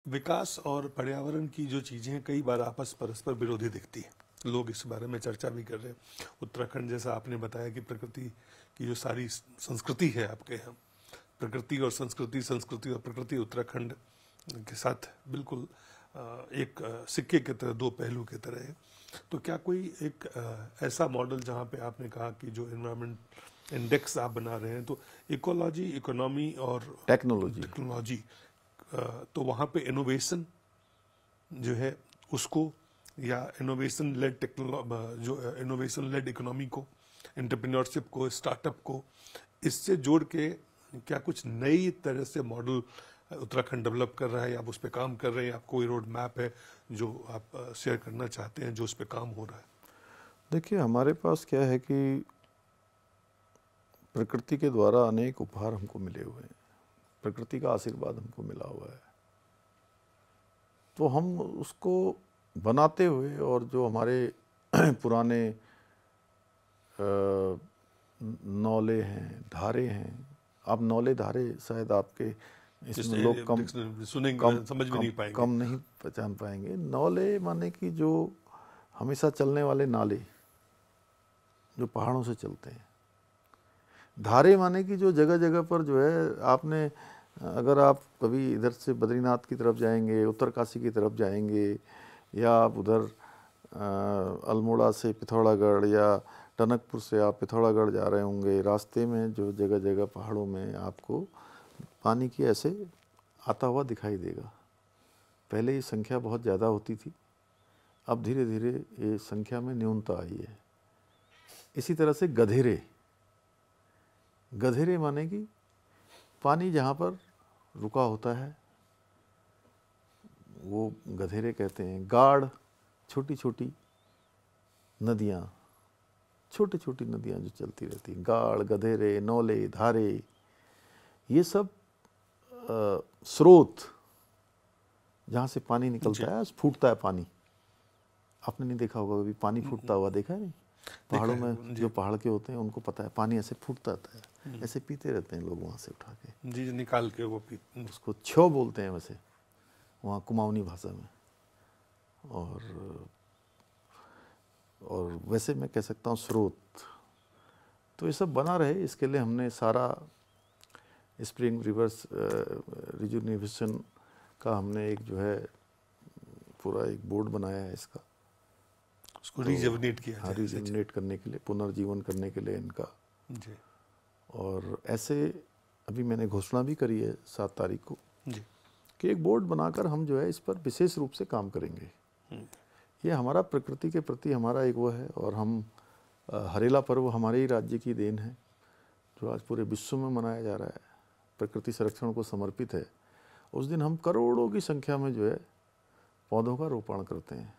विकास और पर्यावरण की जो चीज़ें कई बार परस्पर विरोधी दिखती हैं। लोग इस बारे में चर्चा भी कर रहे हैं। उत्तराखंड, जैसा आपने बताया कि प्रकृति की जो सारी संस्कृति है आपके यहाँ, प्रकृति और संस्कृति, संस्कृति और प्रकृति उत्तराखंड के साथ बिल्कुल एक सिक्के की तरह, दो पहलू की तरह है। तो क्या कोई एक ऐसा मॉडल जहाँ पे आपने कहा कि जो एनवायरमेंट इंडेक्स आप बना रहे हैं, तो इकोलॉजी, इकोनॉमी और टेक्नोलॉजी, तो वहाँ पे इनोवेशन जो है उसको, या इनोवेशन लेड जो इनोवेशन लेड इकोनॉमी को, एंटरप्रेन्योरशिप को, स्टार्टअप को इससे जोड़ के क्या कुछ नई तरह से मॉडल उत्तराखंड डेवलप कर रहा है, या आप उस पर काम कर रहे हैं, आप कोई रोड मैप है जो आप शेयर करना चाहते हैं जो उस पर काम हो रहा है? देखिए, हमारे पास क्या है कि प्रकृति के द्वारा अनेक उपहार हमको मिले हुए हैं, प्रकृति का आशीर्वाद हमको मिला हुआ है। तो हम उसको बनाते हुए, और जो हमारे पुराने नौले हैं, धारे हैं, आप नौले धारे शायद आपके इसमें लोग कम सुनेंगे, समझ में नहीं पाएंगे, कम नहीं पहचान पाएंगे। नौले माने कि जो हमेशा चलने वाले नाले जो पहाड़ों से चलते हैं। धारे माने कि जो जगह जगह पर जो है, आपने अगर आप कभी इधर से बद्रीनाथ की तरफ जाएंगे, उत्तरकाशी की तरफ जाएंगे, या आप उधर अल्मोड़ा से पिथौरागढ़ या टनकपुर से आप पिथौरागढ़ जा रहे होंगे, रास्ते में जो जगह जगह पहाड़ों में आपको पानी की ऐसे आता हुआ दिखाई देगा। पहले ये संख्या बहुत ज़्यादा होती थी, अब धीरे धीरे ये संख्या में न्यूनता आई है। इसी तरह से गधेरे, गधेरे माने कि पानी जहाँ पर रुका होता है वो गधेरे कहते हैं। गाढ़, छोटी छोटी नदियाँ, छोटी छोटी नदियाँ जो चलती रहती हैं, गाढ़, गधेरे, नौले, धारे, ये सब स्रोत जहाँ से पानी निकलता है, फूटता है पानी। आपने नहीं देखा होगा कभी पानी फूटता हुआ, देखा है नहीं? पहाड़ों में जो पहाड़ के होते हैं उनको पता है, पानी ऐसे फूटता रहता है, ऐसे पीते रहते हैं लोग वहाँ से उठा के, जी, निकाल के वो पीते। उसको छो बोलते हैं वैसे वहाँ कुमाऊनी भाषा में। और वैसे मैं कह सकता हूँ स्रोत। तो ये सब बना रहे, इसके लिए हमने सारा स्प्रिंग रिवर्स रिजुविनेशन का हमने एक जो है पूरा एक बोर्ड बनाया है इसका, उसको रिजुविनेट किया जाए, रिजुविनेट करने के लिए, पुनर्जीवन करने के लिए इनका जी। और ऐसे अभी मैंने घोषणा भी करी है 7 तारीख को जी कि एक बोर्ड बनाकर हम जो है इस पर विशेष रूप से काम करेंगे। ये हमारा प्रकृति के प्रति हमारा एक वो है, और हम हरेला पर्व हमारे ही राज्य की देन है जो आज पूरे विश्व में मनाया जा रहा है, प्रकृति संरक्षण को समर्पित है। उस दिन हम करोड़ों की संख्या में जो है पौधों का रोपण करते हैं,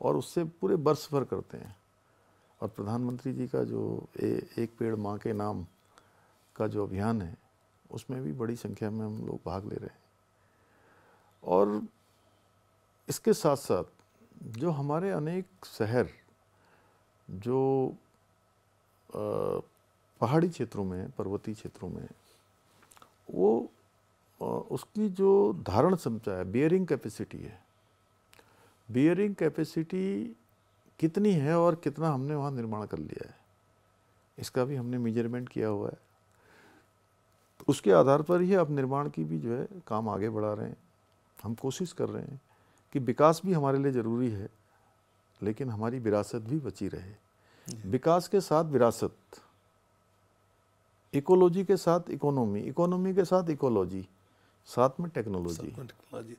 और उससे पूरे वर्ष भर करते हैं। और प्रधानमंत्री जी का जो एक पेड़ माँ के नाम का जो अभियान है, उसमें भी बड़ी संख्या में हम लोग भाग ले रहे हैं। और इसके साथ साथ जो हमारे अनेक शहर जो पहाड़ी क्षेत्रों में, पर्वतीय क्षेत्रों में, वो उसकी जो धारण क्षमता है, बियरिंग कैपेसिटी है, बियरिंग कैपेसिटी कितनी है और कितना हमने वहाँ निर्माण कर लिया है, इसका भी हमने मेजरमेंट किया हुआ है। तो उसके आधार पर ही अब निर्माण की भी जो है काम आगे बढ़ा रहे हैं। हम कोशिश कर रहे हैं कि विकास भी हमारे लिए ज़रूरी है, लेकिन हमारी विरासत भी बची रहे। विकास के साथ विरासत, इकोलॉजी के साथ इकोनॉमी, इकोनॉमी के साथ इकोलॉजी, साथ में टेक्नोलॉजी।